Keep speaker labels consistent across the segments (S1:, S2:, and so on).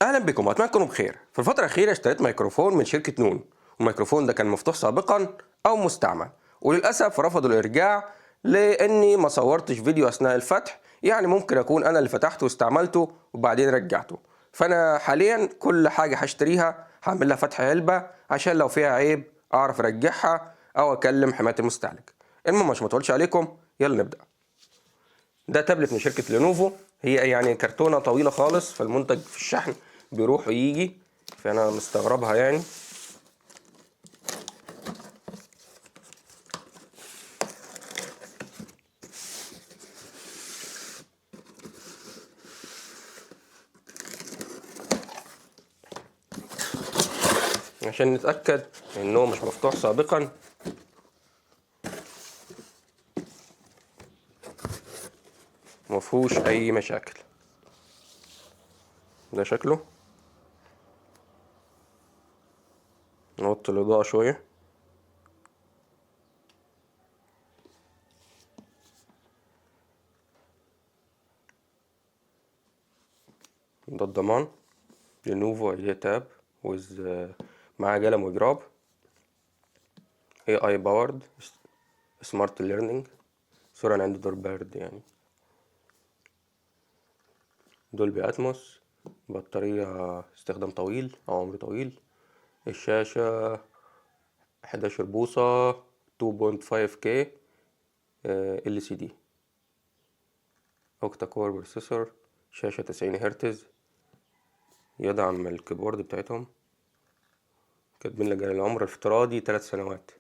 S1: اهلا بكم واتمنى تكونوا بخير. في الفتره الاخيره اشتريت ميكروفون من شركه نون، والميكروفون ده كان مفتوح سابقا او مستعمل، وللاسف رفضوا الارجاع لاني ما صورتش فيديو اثناء الفتح. يعني ممكن اكون انا اللي فتحته واستعملته وبعدين رجعته. فانا حاليا كل حاجه هشتريها هعمل لها فتح علبه عشان لو فيها عيب اعرف ارجعها او اكلم حمايه المستهلك. المهم عشان ما اطولش عليكم يلا نبدا. ده تابلت من شركة لينوفو، هي يعني كرتونة طويلة خالص، فالمنتج في الشحن بيروح ويجي، فأنا مستغربها يعني. عشان نتأكد إنه مش مفتوح سابقا. مفهوش أي مشاكل. ده شكله. نوطي الإضاءة شوية. ده الضمان. لينوفو اللي هي تاب ويز مع قلم وجراب. اي اي باورد سمارت ليرنينج. صورة أنا عندي دور برد يعني. دولبي اتموس. بطارية استخدام طويل أو عمر طويل. الشاشة 11 بوصة 2.5K LCD. اوكتا كور بروسيسور. شاشة 90 هرتز. يدعم الكيبورد بتاعتهم. كاتبين لك العمر الافتراضي 3 سنوات.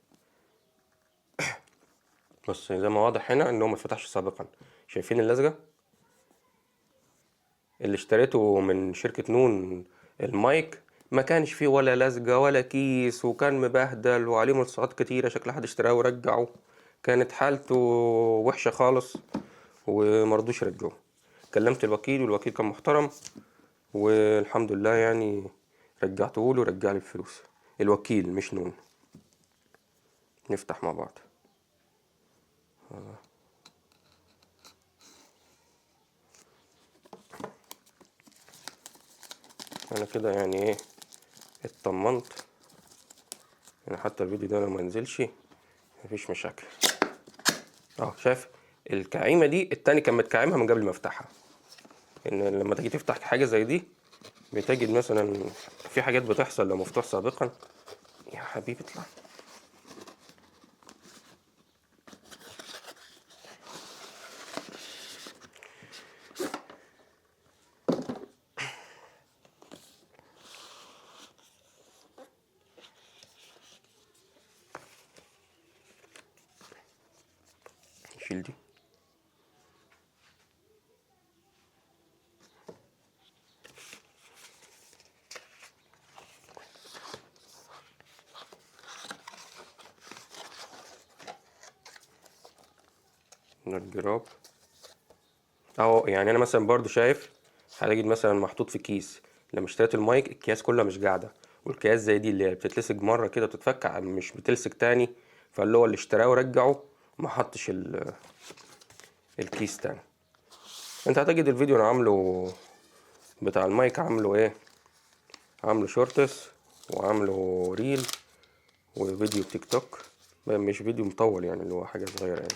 S1: بس زي ما واضح هنا انه ما فتحش سابقا. شايفين اللزجة اللي اشتريته من شركة نون؟ المايك ما كانش فيه ولا لزجة ولا كيس، وكان مبهدل وعليه ملصقات كتيرة، شكل حد اشتراه ورجعه. كانت حالته وحشة خالص ومرضوش يرجعوه. كلمت الوكيل والوكيل كان محترم والحمد لله يعني رجعته له ورجع لي الفلوس. الوكيل مش نون. نفتح مع بعض. انا كده يعني ايه اطمنت يعني، حتى الفيديو ده لو ما نزلش مفيش مشاكل. شايف الكعيمه دي؟ التاني كان متكعمها من قبل ما افتحها. ان لما تيجي تفتح حاجه زي دي بتجد مثلا في حاجات بتحصل لو مفتوح سابقا. يا حبيبي اطلع. شيل دي. الجراب اهو. يعني انا مثلا برضو شايف هلاقي مثلا محطوط في كيس. لما اشتريت المايك الكياس كلها مش قاعده، والكياس زي دي اللي هي بتتلسك مره كده وتتفك مش بتلسك تاني. فاللي هو اللي اشتراه ورجعه ما حطش الكيس تاني. انت هتجد الفيديو انا عامله بتاع المايك، عامله ايه، عامله شورتس وعامله ريل وفيديو تيك توك. مش فيديو مطول يعني، اللي هو حاجه صغيره يعني.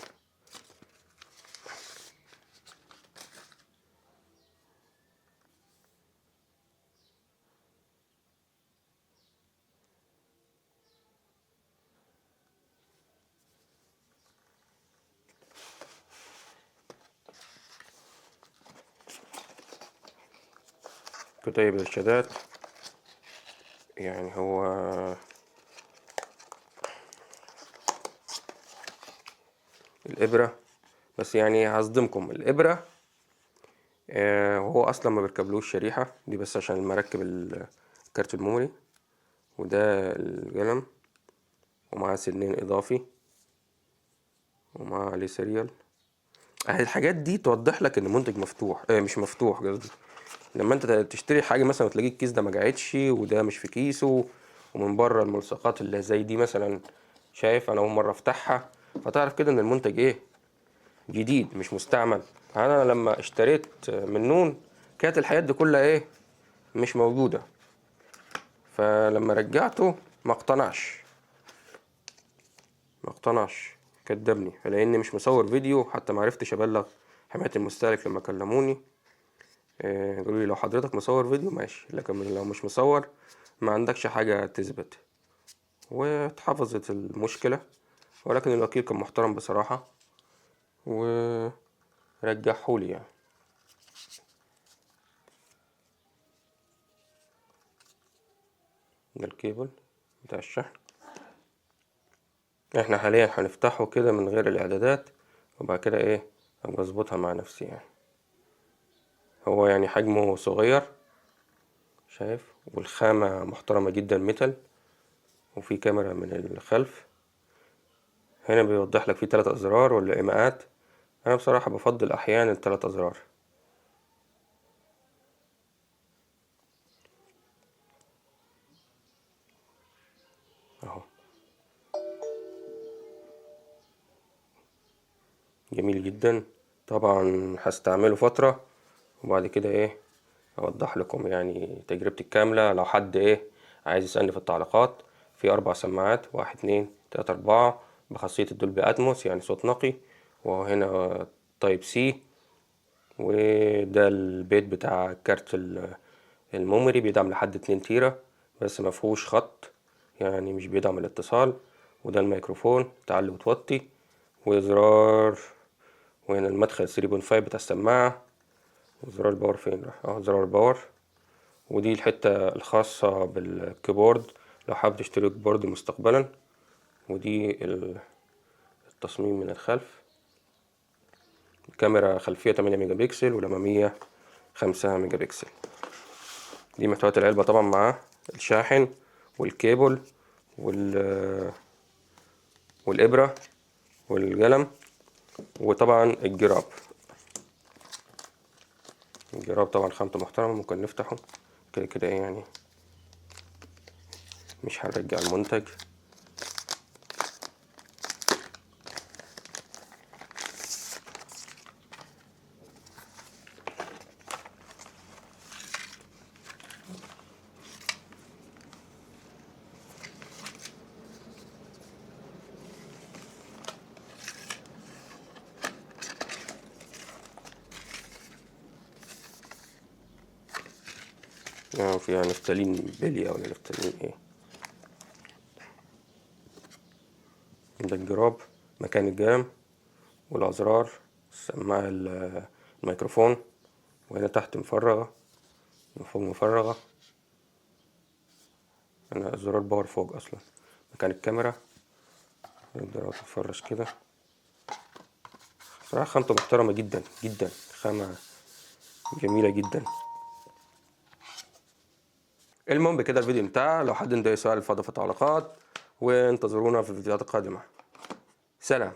S1: كتيب الارشادات. يعني هو الابره، بس يعني هصدمكم الابره وهو اصلا ما بيركبلوش شريحه دي، بس عشان المركب الكارت الميموري. وده القلم ومعاه سنين اضافي ومعاه عليه سيريال. الحاجات دي توضح لك ان المنتج مفتوح مش مفتوح قصدي. لما انت تشتري حاجه مثلا وتلاقي الكيس ده ما جاعدش وده مش في كيسه، ومن بره الملصقات اللي زي دي مثلا، شايف انا اول مره افتحها، فتعرف كده ان المنتج ايه، جديد مش مستعمل. انا لما اشتريت من نون كانت الحاجات دي كلها ايه، مش موجودة، فلما رجعته ما اقتنعش كدبني، لاني مش مصور فيديو. حتى معرفتش ابلغ حماية المستهلك لما كلموني، قالوا لي لو حضرتك مصور فيديو ماشي، لكن لو مش مصور ما عندكش حاجة تثبت. واتحفظت المشكلة، ولكن الوكيل كان محترم بصراحة ورجعهولي يعني. ده الكيبل بتاع الشحن. احنا حاليا هنفتحه كده من غير الاعدادات، وبعد كده ايه ابقى اظبطها مع نفسي يعني. هو يعني حجمه صغير شايف، والخامة محترمة جدا ميتال، وفي كاميرا من الخلف. هنا بيوضح لك فيه 3 أزرار والإيماءات. أنا بصراحة بفضل أحيانا ال3 أزرار. أهو جميل جدا. طبعا هستعمله فترة وبعد كده ايه اوضح لكم يعني تجربتي الكاملة. لو حد ايه عايز يسألني في التعليقات. في 4 سماعات، 1 2 3 4 بخاصية الدولبي اتموس يعني صوت نقي. وهنا تايب سي. وده البيت بتاع كارت الميموري، بيدعم لحد 2 تيرة بس مفهوش خط، يعني مش بيدعم الاتصال. وده الميكروفون تعلي وتوطي، وزرار. وهنا المدخل 3.5 بتاع السماعة. وزرار الباور فين راح؟ زرار الباور. ودي الحتة الخاصة بالكيبورد لو حابب تشتري كيبورد مستقبلا. ودي التصميم من الخلف. كاميرا خلفية 8 ميجا بكسل والأمامية 5 ميجا بكسل. دي محتويات العلبة طبعا مع الشاحن والكيبل والإبرة والقلم، وطبعا الجراب طبعا خامته محترمة. ممكن نفتحه كده كده ايه يعني، مش هنرجع المنتج. يعني فيها نفتالين بلية ولا نفتالين ايه. ده الجراب مكان الجام والأزرار، السماعة الميكروفون. وهنا تحت مفرغة، من فوق مفرغة. أنا زرار باور فوق أصلا مكان الكاميرا. نقدر تتفرج كده. صراحة خامته محترمة جدا جدا، خامة جميلة جدا. المهم بكده الفيديو انتهى. لو حد عنده أي سؤال اتفضل في التعليقات، وانتظرونا في الفيديوهات القادمة. سلام.